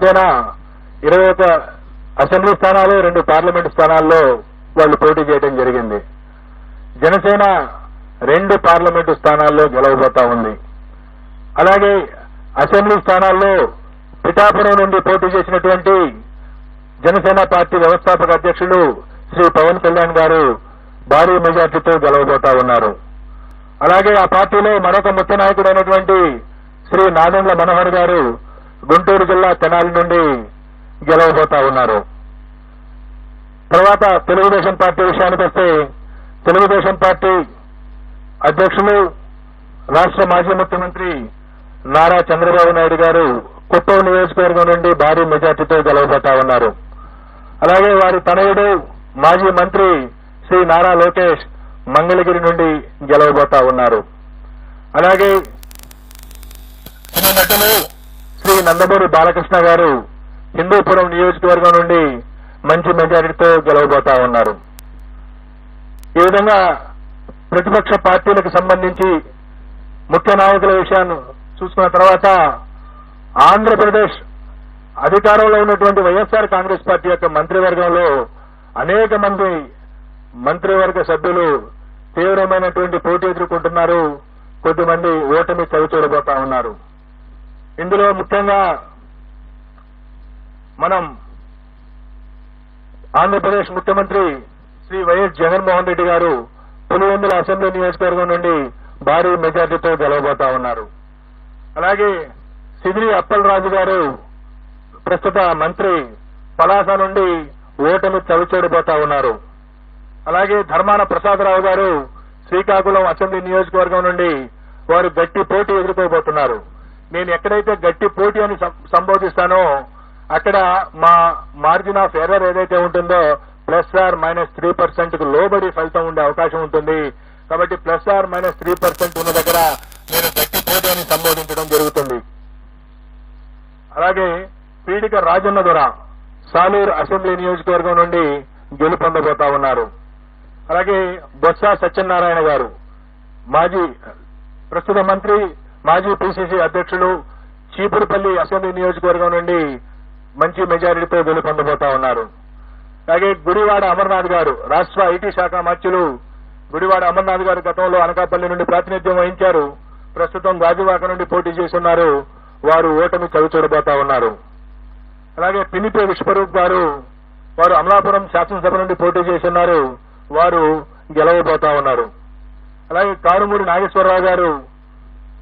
21 assembly స్థానాలు 2 parliament స్థానాల్లో వాళ్ళు పోటీ చేయడం జరిగింది. జనసేన 2 పార్లమెంటు స్థానాల్లో గెలవబోతా ఉంది. అలాగే అసెంబ్లీ స్థానాల్లో పిఠాపురం నుండి పోటీ చేసినటువంటి జనసేన పార్టీ వ్యవస్థాపక అధ్యక్షులు శ్రీ పవన్ కళ్యాణ్ గారు భారీ మెజార్టీతో గెలవబోతా ఉన్నారు. అలాగే ఆ పార్టీలో మరొక ముఖ్య నాయకుడైనటువంటి శ్రీ నాదెండ్ల మనోహర్ గారు గుంటూరు జిల్లా తెనాలి నుండి గెలవబోతా ఉన్నారు. తర్వాత తెలుగుదేశం పార్టీ విషయానికి వస్తే తెలుగుదేశం పార్టీ అధ్యక్షులు రాష్ట్ర మాజీ ముఖ్యమంత్రి నారా చంద్రబాబు నాయుడు గారు కుప్పం నియోజకవర్గం నుండి భారీ మెజార్టీతో గెలవబోతా ఉన్నారు. అలాగే వారి తనయుడు మాజీ మంత్రి శ్రీ నారా లోకేష్ మంగళగిరి నుండి గెలవబోతా ఉన్నారు. అలాగే నటులు శ్రీ నందమూరి బాలకృష్ణ గారు హిందూపురం నియోజకవర్గం నుండి మంచి మెజారిటీతో గెలవబోతా ఉన్నారు. ఈ విధంగా ప్రతిపక్ష పార్టీలకు సంబంధించి ముఖ్య నాయకుల విషయాన్ని చూసుకున్న తర్వాత ఆంధ్రప్రదేశ్ అధికారంలో ఉన్నటువంటి వైఎస్ఆర్ కాంగ్రెస్ పార్టీ యొక్క మంత్రివర్గంలో అనేక మంది మంత్రివర్గ సభ్యులు తీవ్రమైనటువంటి పోటీ ఎదుర్కొంటున్నారు. కొద్దిమంది ఓటమి చవిచూడబోతా ఉన్నారు. ఇందులో ముఖ్యంగా మనం ఆంధ్రప్రదేశ్ ముఖ్యమంత్రి శ్రీ వైఎస్ జగన్మోహన్ రెడ్డి గారు పులివెందుల అసెంబ్లీ నియోజకవర్గం నుండి భారీ మెజార్టీతో గెలవబోతా ఉన్నారు. అలాగే సిదిరి అప్పలరాజు గారు ప్రస్తుత మంత్రి పలాస నుండి ఓటమి చవిచూడబోతా ఉన్నారు. అలాగే ధర్మాన ప్రసాదరావు గారు శ్రీకాకుళం అసెంబ్లీ నియోజకవర్గం నుండి వారు గట్టి పోటీ ఎదుర్కోబోతున్నారు. నేను ఎక్కడైతే గట్టి పోటీ అని సంబోధిస్తానో అక్కడ మా మార్జిన్ ఆఫ్ ఎర్రర్ ఏదైతే ఉంటుందో +or-3% కు లోబడి ఫలితం ఉండే అవకాశం ఉంటుంది. కాబట్టి +or-3% ఉన్న దగ్గర నేను గట్టి పోటీ అని సంబోధించడం జరుగుతుంది. అలాగే పీడిక రాజన్న దొర సాలూరు అసెంబ్లీ నియోజకవర్గం నుండి గెలుపొందబోతా ఉన్నారు. అలాగే బొత్స సత్యనారాయణ గారు ప్రస్తుత మంత్రి మాజీ పిసిసి అధ్యక్షులు చీపురుపల్లి అసెంబ్లీ నియోజకవర్గం నుండి మంచి మెజారిటీతో గెలుపొందబోతా ఉన్నారు. అలాగే గుడివాడ అమర్నాథ్ గారు రాష్ట్ర ఐటీ శాఖ మంత్రులు గుడివాడ అమర్నాథ్ గారు గతంలో అనకాపల్లి నుండి ప్రాతినిధ్యం వహించారు. ప్రస్తుతం గాజువాక నుండి పోటీ చేస్తున్నారు. వారు ఓటమి చవిచూడబోతా ఉన్నారు. అలాగే పినిపే విశ్వరూప్ గారు వారు అమలాపురం శాసనసభ నుండి పోటీ చేస్తున్నారు. వారు గెలవబోతా ఉన్నారు. అలాగే కారుమూరి నాగేశ్వరరావు గారు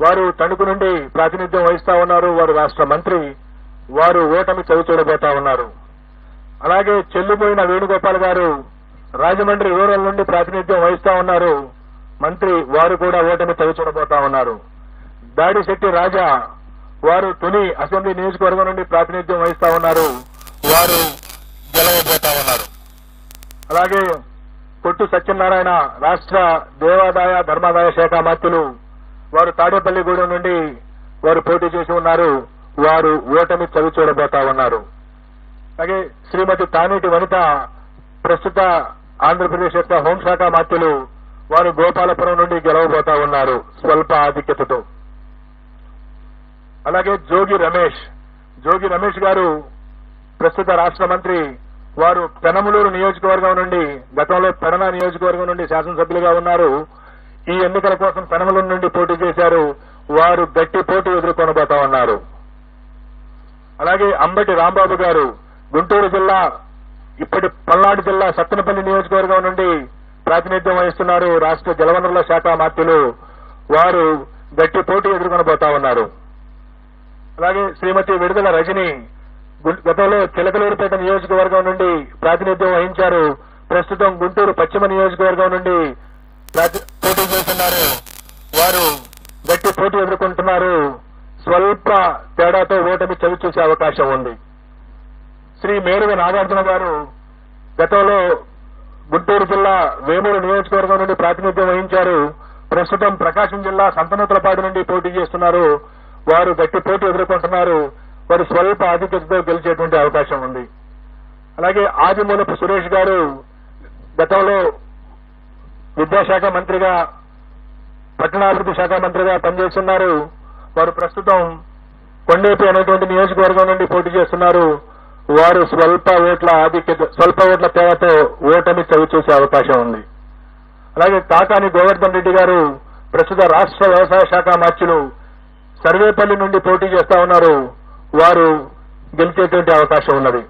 వారు తణుకు నుండి ప్రాతినిధ్యం వహిస్తా ఉన్నారు. వారు రాష్ట్ర మంత్రి. వారు ఓటమి చవిచూడబోతా ఉన్నారు. అలాగే చెల్లిపోయిన వేణుగోపాల్ గారు రాజమండ్రి రూరల్ నుండి ప్రాతినిధ్యం వహిస్తా ఉన్నారు. మంత్రి. వారు కూడా ఓటమి చవిచూడబోతా ఉన్నారు. దాడిశెట్టి రాజా వారు తుని అసెంబ్లీ నియోజకవర్గం నుండి ప్రాతినిధ్యం వహిస్తా ఉన్నారు. వారు గెలవబోతా ఉన్నారు. అలాగే కొట్టు సత్యనారాయణ రాష్ట్ర దేవాదాయ ధర్మాదాయ శాఖ మంత్రులు వారు తాడేపల్లిగూడెం నుండి వారు పోటీ చేసి ఉన్నారు. వారు ఓటమి చవిచూడబోతా ఉన్నారు. అలాగే శ్రీమతి తానేటి వనిత ప్రస్తుత ఆంధ్రప్రదేశ్ యొక్క హోంశాఖ మంత్రులు వారు గోపాలపురం నుండి గెలవబోతా ఉన్నారు స్వల్ప ఆధిక్యతతో. అలాగే జోగి రమేష్ గారు ప్రస్తుత రాష్ట్ర మంత్రి. వారు పెనమలూరు నియోజకవర్గం నుండి గతంలో పెడన నియోజకవర్గం నుండి శాసనసభ్యులుగా ఉన్నారు. ఈ ఎన్నికల కోసం పెనమలూరు నుండి పోటీ చేశారు. వారు గట్టి పోటీ ఎదుర్కొనబోతా ఉన్నారు. అలాగే అంబటి రాంబాబు గారు గుంటూరు జిల్లా ఇప్పటి పల్నాడు జిల్లా సత్తెనపల్లి నియోజకవర్గం నుండి ప్రాతినిధ్యం వహిస్తున్నారు. రాష్ట్ర జలవనరుల శాఖ మంత్రులు. వారు గట్టి పోటీ ఎదుర్కొనబోతా ఉన్నారు. అలాగే శ్రీమతి విడుదల రజని గతంలో చిలకలూరుపేట నియోజకవర్గం నుండి ప్రాతినిధ్యం వహించారు. ప్రస్తుతం గుంటూరు పశ్చిమ నియోజకవర్గం నుండి పోటీ చేస్తున్నారు. వారు గట్టి పోటీ ఎదుర్కొంటున్నారు. స్వల్ప తేడాతో ఓటమి చవిచూసే అవకాశం ఉంది. శ్రీ మేరుగ నాగార్జున గారు గతంలో గుంటూరు జిల్లా వేమూరు నియోజకవర్గం నుండి ప్రాతినిధ్యం వహించారు. ప్రస్తుతం ప్రకాశం జిల్లా సంతనూతలపాడు నుండి పోటీ చేస్తున్నారు. వారు గట్టి పోటీ ఎదుర్కొంటున్నారు. వారు స్వల్ప ఆధిక్యతతో గెలిచేటువంటి అవకాశం ఉంది. అలాగే ఆదిమూలపు సురేష్ గారు గతంలో విద్యాశాఖ మంత్రిగా పట్టణాభివృద్ధి శాఖ మంత్రిగా పనిచేస్తున్నారు. వారు ప్రస్తుతం కొండేపి అనేటువంటి నియోజకవర్గం నుండి పోటీ చేస్తున్నారు. వారు స్వల్ప ఓట్ల తేడాతో ఓటమి చవిచూసే అవకాశం ఉంది. అలాగే కాకాని గోవర్ధన్ రెడ్డి గారు ప్రస్తుత రాష్ట్ర వ్యవసాయ శాఖ మంత్రులు సర్వేపల్లి నుండి పోటీ చేస్తా ఉన్నారు. వారు గెలిచేటువంటి అవకాశం ఉన్నది.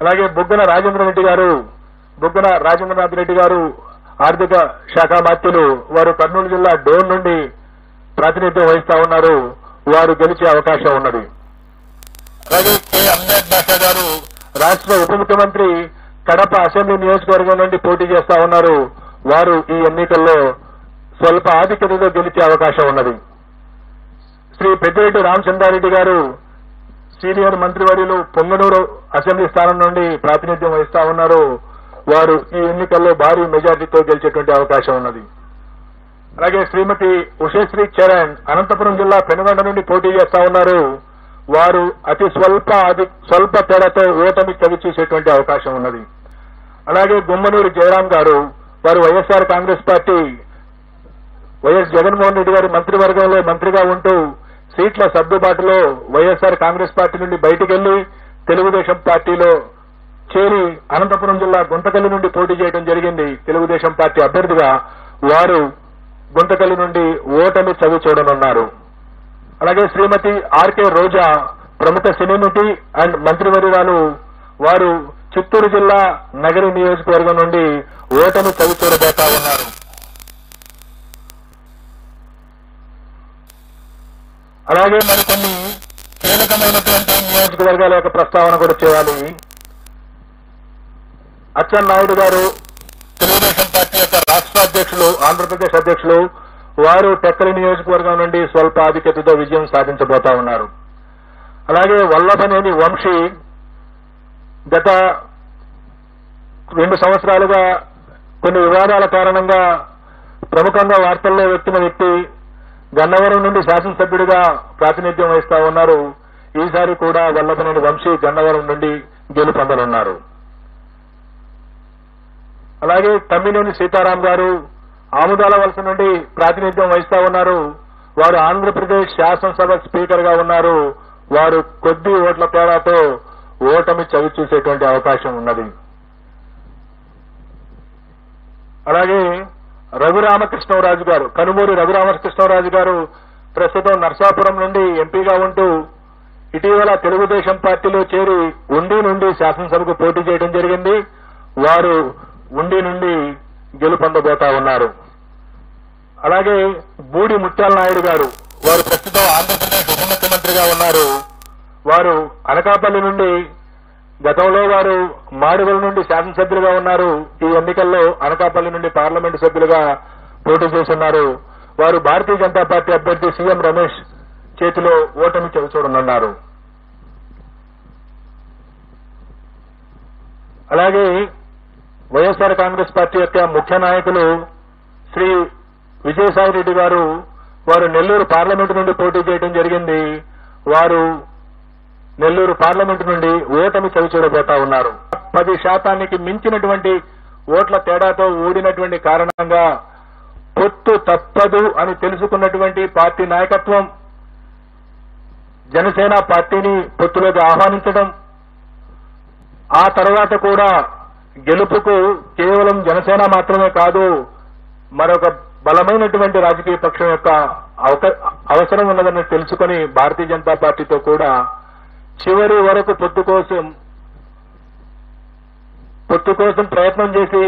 అలాగే బుగ్గన రాజేంద్రనాథ్ రెడ్డి గారు ఆర్థిక శాఖ మంత్రులు వారు కర్నూలు జిల్లా డోన్ నుండి ప్రాతినిధ్యం వహిస్తా ఉన్నారు. వారు గెలిచే అవకాశం ఉన్నది. అలాగే కె అమ్జద్ బాషా గారు రాష్ట్ర ఉప ముఖ్యమంత్రి కడప అసెంబ్లీ నియోజకవర్గం నుండి పోటీ చేస్తా ఉన్నారు. వారు ఈ ఎన్నికల్లో స్వల్ప ఆధిక్యతతో గెలిచే అవకాశం ఉన్నది. శ్రీ పెద్దిరెడ్డి రామచంద్రారెడ్డి గారు సీనియర్ మంత్రివర్యులు పొంగనూరు అసెంబ్లీ స్థానం నుండి ప్రాతినిధ్యం వహిస్తా ఉన్నారు. వారు ఈ ఎన్నికల్లో భారీ మెజార్టీతో గెలిచేటువంటి అవకాశం ఉన్నది. అలాగే శ్రీమతి ఉషశ్రీ చరణ్ అనంతపురం జిల్లా పెనుగొండ నుండి పోటీ చేస్తా ఉన్నారు. వారు అతి స్వల్ప తేడాతో ఓటమి చవిచూసేటువంటి అవకాశం ఉన్నది. అలాగే గుమ్మనూరు జయరాం గారు వారు వైఎస్ఆర్ కాంగ్రెస్ పార్టీ వైఎస్ జగన్మోహన్ రెడ్డి గారి మంత్రివర్గంలో మంత్రిగా ఉంటూ సీట్ల సర్దుబాటులో వైఎస్ఆర్ కాంగ్రెస్ పార్టీ నుండి బయటికి వెళ్లి తెలుగుదేశం పార్టీలో చేరి అనంతపురం జిల్లా గుంతకల్లి నుండి పోటీ చేయడం జరిగింది. తెలుగుదేశం పార్టీ అభ్యర్థిగా వారు గుంతకల్లి నుండి ఓటమి చవి చూడనున్నారు. అలాగే శ్రీమతి ఆర్కే రోజా ప్రముఖ సినీ నటి అండ్ మంత్రివర్యురాలు వారు చిత్తూరు జిల్లా నగరి నియోజకవర్గం నుండి ఓటమి చవి చూడబోతా ఉన్నారు. అలాగే మరికొన్ని కీలకమైనటువంటి నియోజకవర్గాల యొక్క ప్రస్తావన కూడా చేయాలి. అచ్చెన్నాయుడు గారు తెలుగుదేశం పార్టీ యొక్క రాష్ట్ర అధ్యక్షులు, ఆంధ్రప్రదేశ్ అధ్యక్షులు, వారు టెక్కలి నియోజకవర్గం నుండి స్వల్ప ఆధిక్యతతో విజయం సాధించబోతా ఉన్నారు. అలాగే వల్లభనేని వంశీ గత 2 సంవత్సరాలుగా కొన్ని వివాదాల కారణంగా ప్రముఖంగా వార్తల్లో వ్యక్తిన వ్యక్తి గన్నవరం నుండి శాసనసభ్యుడిగా ప్రాతినిధ్యం వహిస్తా ఉన్నారు. ఈసారి కూడా వల్లభనేని వంశీ గన్నవరం నుండి గెలుపొందనున్నారు. అలాగే తమ్మినేని సీతారాం గారు ఆముదాల వలస నుండి ప్రాతినిధ్యం వహిస్తా ఉన్నారు. వారు ఆంధ్రప్రదేశ్ శాసనసభ స్పీకర్ గా ఉన్నారు. వారు కొద్ది ఓట్ల తేడాతో ఓటమి చవిచూసేటువంటి అవకాశం ఉన్నది. అలాగే రఘురామకృష్ణరాజు గారు, కనుమూరి రఘురామకృష్ణరాజు గారు ప్రస్తుతం నర్సాపురం నుండి ఎంపీగా ఉంటూ ఇటీవల తెలుగుదేశం పార్టీలో చేరి ఉండి నుండి శాసనసభకు పోటీ చేయడం జరిగింది. వారు ఉండి నుండి గెలుపొందబోతా ఉన్నారు. అలాగే బూడి ముత్యాల నాయుడు గారు వారు ప్రస్తుతం ఆంధ్రప్రదేశ్ ఉప ముఖ్యమంత్రిగా ఉన్నారు. వారు అనకాపల్లి నుండి గతంలో వారు మాడుగుల నుండి శాసనసభ్యులుగా ఉన్నారు. ఈ ఎన్నికల్లో అనకాపల్లి నుండి పార్లమెంటు సభ్యులుగా పోటీ చేస్తున్నారు. వారు భారతీయ జనతా పార్టీ అభ్యర్థి సీఎం రమేష్ చేతిలో ఓటమి చవిచూడనున్నారు. అలాగే వైఎస్ఆర్ కాంగ్రెస్ పార్టీ యొక్క ముఖ్య నాయకులు శ్రీ విజయసాయి రెడ్డి గారు వారు నెల్లూరు పార్లమెంటు నుండి పోటీ చేయడం జరిగింది. వారు నెల్లూరు పార్లమెంటు నుండి ఓటమి చవిచూడబోతా ఉన్నారు. 10% మించినటువంటి ఓట్ల తేడాతో ఓడినటువంటి కారణంగా పొత్తు తప్పదు అని తెలుసుకున్నటువంటి పార్టీ నాయకత్వం జనసేన పార్టీని పొత్తులోకి ఆహ్వానించడం, ఆ తర్వాత కూడా గెలుపుకు కేవలం జనసేన మాత్రమే కాదు మరొక బలమైనటువంటి రాజకీయ పక్షం యొక్క అవసరం ఉన్నదని తెలుసుకుని భారతీయ జనతా పార్టీతో కూడా చివరి వరకు పొత్తు కోసం ప్రయత్నం చేసి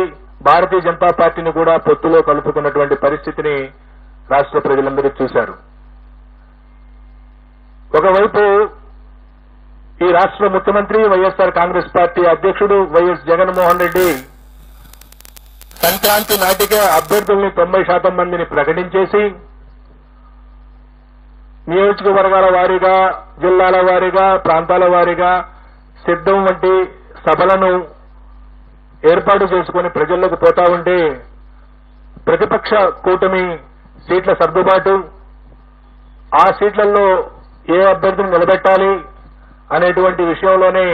భారతీయ జనతా పార్టీని కూడా పొత్తులో కలుపుకున్నటువంటి పరిస్థితిని రాష్ట్ర ప్రజలందరూ చూశారు. ఒకవైపు ఈ రాష్ట్ర ముఖ్యమంత్రి వైఎస్ఆర్ కాంగ్రెస్ పార్టీ అధ్యక్షుడు వైఎస్ జగన్మోహన్ రెడ్డి సంక్రాంతి నాటికే అభ్యర్థుల్ని 90% మందిని ప్రకటించేసి నియోజకవర్గాల వారీగా, జిల్లాల వారీగా, ప్రాంతాల వారీగా సిద్ధం వంటి సభలను ఏర్పాటు చేసుకుని ప్రజల్లోకి పోతా ఉంటే ప్రతిపక్ష కూటమి సీట్ల సర్దుబాటు, ఆ సీట్లలో ఏ అభ్యర్థిని నిలబెట్టాలి అనేటువంటి విషయంలోనే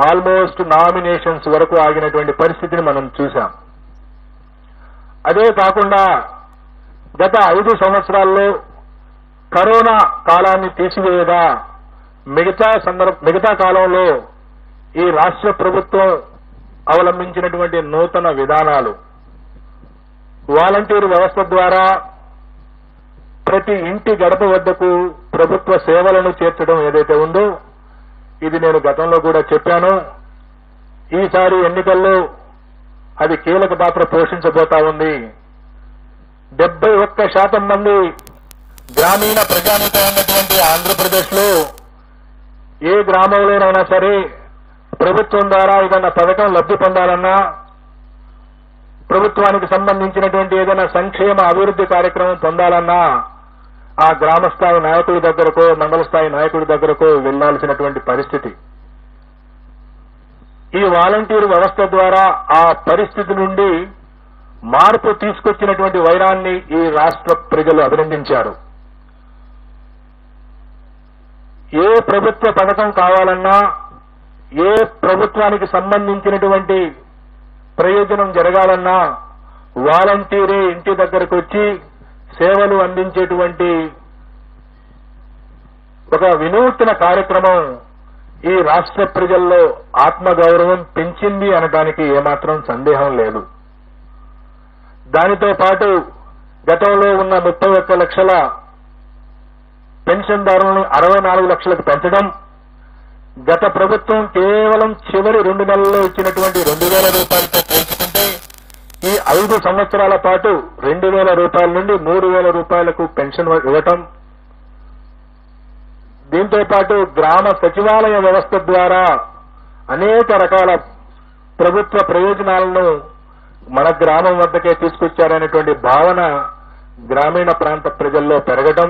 ఆల్మోస్ట్ నామినేషన్స్ వరకు ఆగినటువంటి పరిస్థితిని మనం చూశాం. అదే కాకుండా గత 5 సంవత్సరాల్లో కరోనా కాలాన్ని తీసివేయగా మిగతా కాలంలో ఈ రాష్ట్ర ప్రభుత్వం అవలంబించినటువంటి నూతన విధానాలు, వాలంటీర్ వ్యవస్థ ద్వారా ప్రతి ఇంటి గడప వద్దకు ప్రభుత్వ సేవలను చేర్చడం ఏదైతే ఉందో, ఇది నేను గతంలో కూడా చెప్పాను. ఈసారి ఎన్నికల్లో అది కీలక పాత్ర పోషించబోతా ఉంది. 71% మంది గ్రామీణ ప్రజానీకం ఉన్నటువంటి ఆంధ్రప్రదేశ్లో ఏ గ్రామంలోనైనా సరే ప్రభుత్వం ద్వారా ఏదైనా పథకం లబ్ధి పొందాలన్నా, ప్రభుత్వానికి సంబంధించినటువంటి ఏదైనా సంక్షేమ అభివృద్ధి కార్యక్రమం పొందాలన్నా ఆ గ్రామ స్థాయి నాయకుడి దగ్గరకో మండల స్థాయి నాయకుడి దగ్గరకో వెళ్లాల్సినటువంటి పరిస్థితి. ఈ వాలంటీర్ వ్యవస్థ ద్వారా ఆ పరిస్థితి నుండి మార్పు తీసుకొచ్చినటువంటి వైరాన్ని ఈ రాష్ట్ర ప్రజలు అభినందించారు. ఏ ప్రభుత్వ పథకం కావాలన్నా, ఏ ప్రభుత్వానికి సంబంధించినటువంటి ప్రయోజనం జరగాలన్నా వాలంటీరే ఇంటి దగ్గరకు వచ్చి సేవలు అందించేటువంటి ఒక వినూత్న కార్యక్రమం ఈ రాష్ట్ర ప్రజల్లో ఆత్మగౌరవం పెంచింది అనడానికి ఏమాత్రం సందేహం లేదు. దానితో పాటు గతంలో ఉన్న 31 లక్షల పెన్షన్దారులను 64 లక్షలకు పెంచడం, గత ప్రభుత్వం కేవలం చివరి 2 నెలల్లో ఇచ్చినటువంటి 2,000 రూపాయలతో పోల్చుకుంటే ఈ 5 సంవత్సరాల పాటు 2,000 రూపాయల నుండి 3,000 రూపాయలకు పెన్షన్ ఇవ్వటం, దీంతో పాటు గ్రామ సచివాలయ వ్యవస్థ ద్వారా అనేక రకాల ప్రభుత్వ ప్రయోజనాలను మన గ్రామం వద్దకే తీసుకొచ్చారనేటువంటి భావన గ్రామీణ ప్రాంత ప్రజల్లో పెరగటం,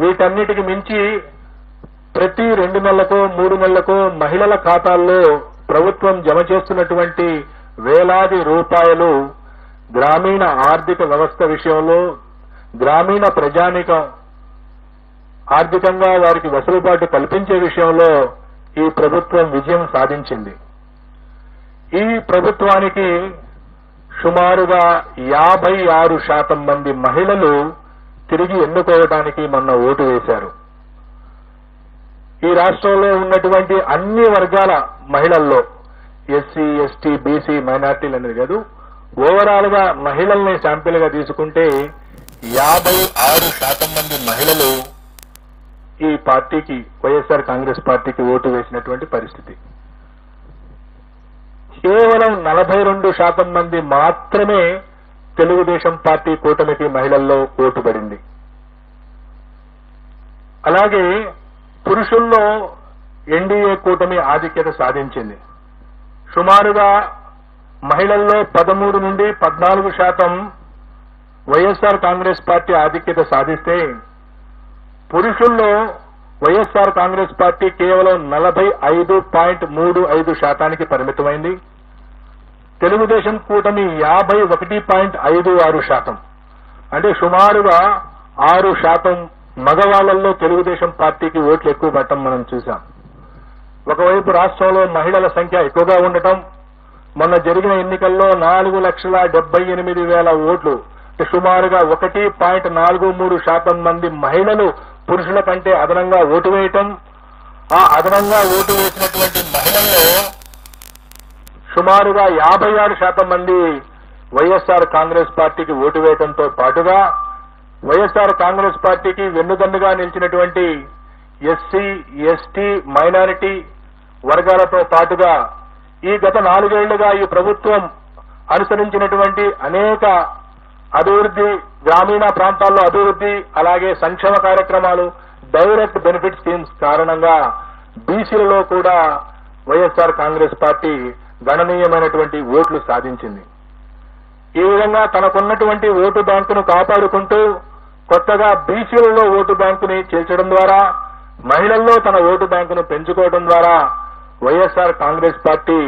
వీటన్నిటికి మించి ప్రతి 2 నెలలకు 3 నెలలకు మహిళల ఖాతాల్లో ప్రభుత్వం జమ చేస్తున్నటువంటి వేలాది రూపాయలు గ్రామీణ ఆర్థిక వ్యవస్థ విషయంలో గ్రామీణ ప్రజానీకం ఆర్థికంగా వారికి వెసులుబాటు కల్పించే విషయంలో ఈ ప్రభుత్వం విజయం సాధించింది. ఈ ప్రభుత్వానికి సుమారుగా 56% మంది మహిళలు తిరిగి ఎన్నుకోవడానికి మొన్న ఓటు వేశారు. ఈ రాష్ట్రంలో ఉన్నటువంటి అన్ని వర్గాల మహిళల్లో ఎస్సీ, ఎస్టీ, బీసీ, మైనార్టీలు అనేది కాదు, ఓవరాల్ గా మహిళల్ని శాంపిల్ గా తీసుకుంటే 56% మంది మహిళలు ఈ పార్టీకి, వైఎస్ఆర్ కాంగ్రెస్ పార్టీకి ఓటు వేసినటువంటి పరిస్థితి. కేవలం 42% మంది మాత్రమే తెలుగుదేశం పార్టీ కూటమికి మహిళల్లో ఓటు పడింది. అలాగే పురుషుల్లో ఎన్డీఏ కూటమి ఆధిక్యత సాధించింది. సుమారుగా మహిళల్లో 13 నుండి 14% వైఎస్ఆర్ కాంగ్రెస్ పార్టీ ఆధిక్యత సాధిస్తే, పురుషుల్లో వైఎస్ఆర్ కాంగ్రెస్ పార్టీ కేవలం 45.35% పరిమితమైంది. తెలుగుదేశం కూటమి 51.56%, అంటే సుమారుగా 6% మగవాళ్లలో తెలుగుదేశం పార్టీకి ఓట్లు ఎక్కువ పడటం మనం చూశాం. ఒకవైపు రాష్ట్రంలో మహిళల సంఖ్య ఎక్కువగా ఉండటం, మొన్న జరిగిన ఎన్నికల్లో 4,78,000 ఓట్లు, సుమారుగా 1.43% మంది మహిళలు పురుషుల కంటే అదనంగా ఓటు వేయటం, ఆ అదనంగా ఓటు వేసినటువంటి మహిళల్లో సుమారుగా 56% మంది వైఎస్ఆర్ కాంగ్రెస్ పార్టీకి ఓటు వేయడంతో పాటుగా వైఎస్ఆర్ కాంగ్రెస్ పార్టీకి వెన్నుదన్నుగా నిలిచినటువంటి ఎస్సీ, ఎస్టీ, మైనారిటీ వర్గాలతో పాటుగా ఈ గత 4 ఏళ్లుగా ఈ ప్రభుత్వం అనుసరించినటువంటి అనేక అభివృద్ధి, గ్రామీణ ప్రాంతాల్లో అభివృద్ధి, అలాగే సంక్షేమ కార్యక్రమాలు, డైరెక్ట్ బెనిఫిట్ స్కీమ్స్ కారణంగా బీసీలలో కూడా వైఎస్ఆర్ కాంగ్రెస్ పార్టీ గణనీయమైనటువంటి ఓట్లు సాధించింది. ఈ విధంగా తనకున్నటువంటి ఓటు బ్యాంకును కాపాడుకుంటూ కొత్తగా బీసీలలో ఓటు బ్యాంకుని చేర్చడం ద్వారా, మహిళల్లో తన ఓటు బ్యాంకును పెంచుకోవడం ద్వారా వైఎస్ఆర్ కాంగ్రెస్ పార్టీ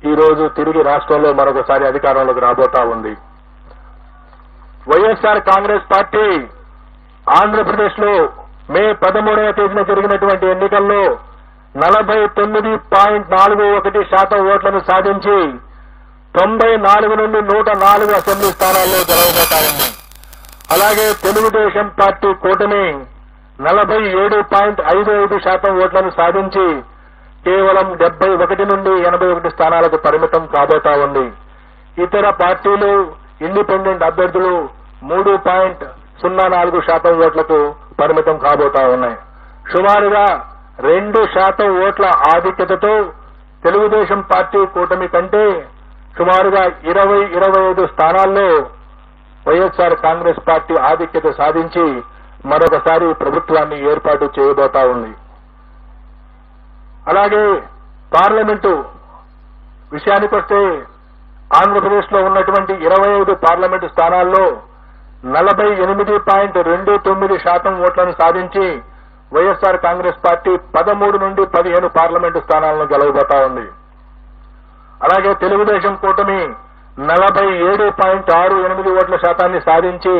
ఈ రోజు తిరిగి రాష్ట్రంలో మరొకసారి అధికారంలోకి రాబోతా ఉంది. వైఎస్ఆర్ కాంగ్రెస్ పార్టీ ఆంధ్రప్రదేశ్ లో మే 13వ తేదీన జరిగినటువంటి ఎన్నికల్లో 49.41% ఓట్లను సాధించి 94 నుండి 104 అసెంబ్లీ స్థానాల్లో గెలవబోతా ఉంది. అలాగే తెలుగుదేశం పార్టీ కూటమి 47.55% ఓట్లను సాధించి కేవలం 71 నుండి 81 స్థానాలకు పరిమితం కాబోతా ఉంది. ఇతర పార్టీలు ఇండిపెండెంట్ అభ్యర్థులు 3.04% ఓట్లకు పరిమితం కాబోతా ఉన్నాయి. సుమారుగా 2% ఓట్ల ఆధిక్యతతో తెలుగుదేశం పార్టీ కూటమి కంటే సుమారుగా 20-25 స్థానాల్లో వైఎస్ఆర్ కాంగ్రెస్ పార్టీ ఆధిక్యత సాధించి మరొకసారి ప్రభుత్వాన్ని ఏర్పాటు చేయబోతా ఉంది. అలాగే పార్లమెంటు విషయానికొస్తే ఆంధ్రప్రదేశ్ లో ఉన్నటువంటి 25 పార్లమెంటు స్థానాల్లో 48.29% ఓట్లను సాధించి వైఎస్ఆర్ కాంగ్రెస్ పార్టీ 13 నుండి 15 పార్లమెంటు స్థానాలను గెలవబోతా ఉంది. అలాగే తెలుగుదేశం కూటమి 47.68 ఓట్ల శాతాన్ని సాధించి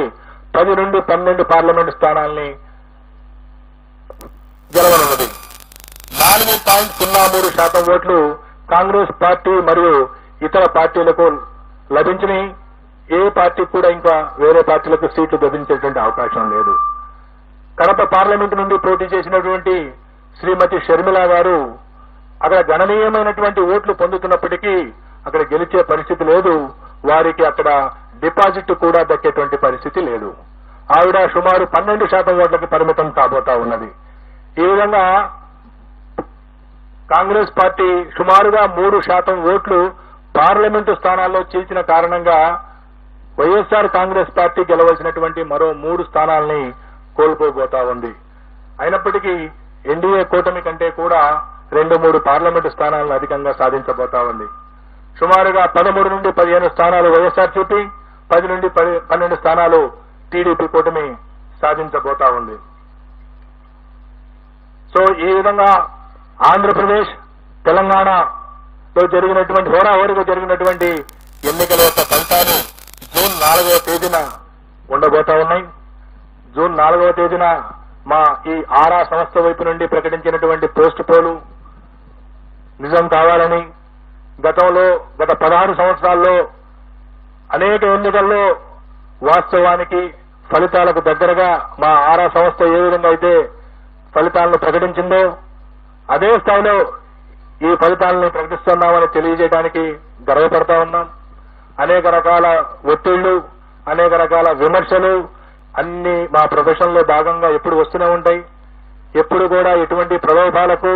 10 నుండి 12 పార్లమెంటు స్థానాల్ని గెలవనున్నది. 4.03% ఓట్లు కాంగ్రెస్ పార్టీ మరియు ఇతర పార్టీలకు లభించినాయి. ఏ పార్టీకి కూడా ఇంకా వేరే పార్టీలకు సీట్లు లభించేటువంటి అవకాశం లేదు. కడప పార్లమెంటు నుండి పోటీ చేసినటువంటి శ్రీమతి షర్మిల గారు అక్కడ గణనీయమైనటువంటి ఓట్లు పొందుతున్నప్పటికీ అక్కడ గెలిచే పరిస్థితి లేదు. వారికి అక్కడ డిపాజిట్ కూడా దక్కేటువంటి పరిస్థితి లేదు. ఆవిడ సుమారు 12% ఓట్లకి పరిమితం కాబోతా ఉన్నది. ఈ విధంగా కాంగ్రెస్ పార్టీ సుమారుగా 3% ఓట్లు పార్లమెంటు స్థానాల్లో చీల్చిన కారణంగా వైఎస్ఆర్ కాంగ్రెస్ పార్టీ గెలవలసినటువంటి మరో 3 స్థానాల్ని కోల్పోబోతా ఉంది. అయినప్పటికీ ఎన్డీఏ కూటమి కంటే కూడా 2-3 పార్లమెంటు స్థానాలను అధికంగా సాధించబోతా ఉంది. సుమారుగా 13 నుండి 15 స్థానాలు వైఎస్ఆర్సీపీ, 10 నుండి 12 స్థానాలు టీడీపీ కూటమి సాధించబోతా ఉంది. సో ఈ విధంగా ఆంధ్రప్రదేశ్, తెలంగాణలో జరిగినటువంటి హోరాహోరీగా జరిగినటువంటి ఎన్నికల యొక్క ఫలితాలు జూన్ 4వ తేదీన ఉండబోతా ఉన్నాయి. జూన్ 4వ తేదీన మా ఈ ఆరా సంస్థ వైపు నుండి ప్రకటించినటువంటి పోస్ట్ పోలు నిజం కావాలని, గత 16 సంవత్సరాల్లో అనేక ఎన్నికల్లో వాస్తవానికి ఫలితాలకు దగ్గరగా మా ఆరా సంస్థ ఏ విధంగా అయితే ఫలితాలను ప్రకటించిందో అదే స్థాయిలో ఈ ఫలితాలను ప్రకటిస్తున్నామని తెలియజేయడానికి గర్వపడతా ఉన్నాం. అనేక రకాల ఒత్తిళ్లు, అనేక రకాల విమర్శలు అన్ని మా ప్రొఫెషన్ లో భాగంగా ఎప్పుడు వస్తూనే ఉంటాయి. ఎప్పుడు కూడా ఎటువంటి ప్రలోభాలకు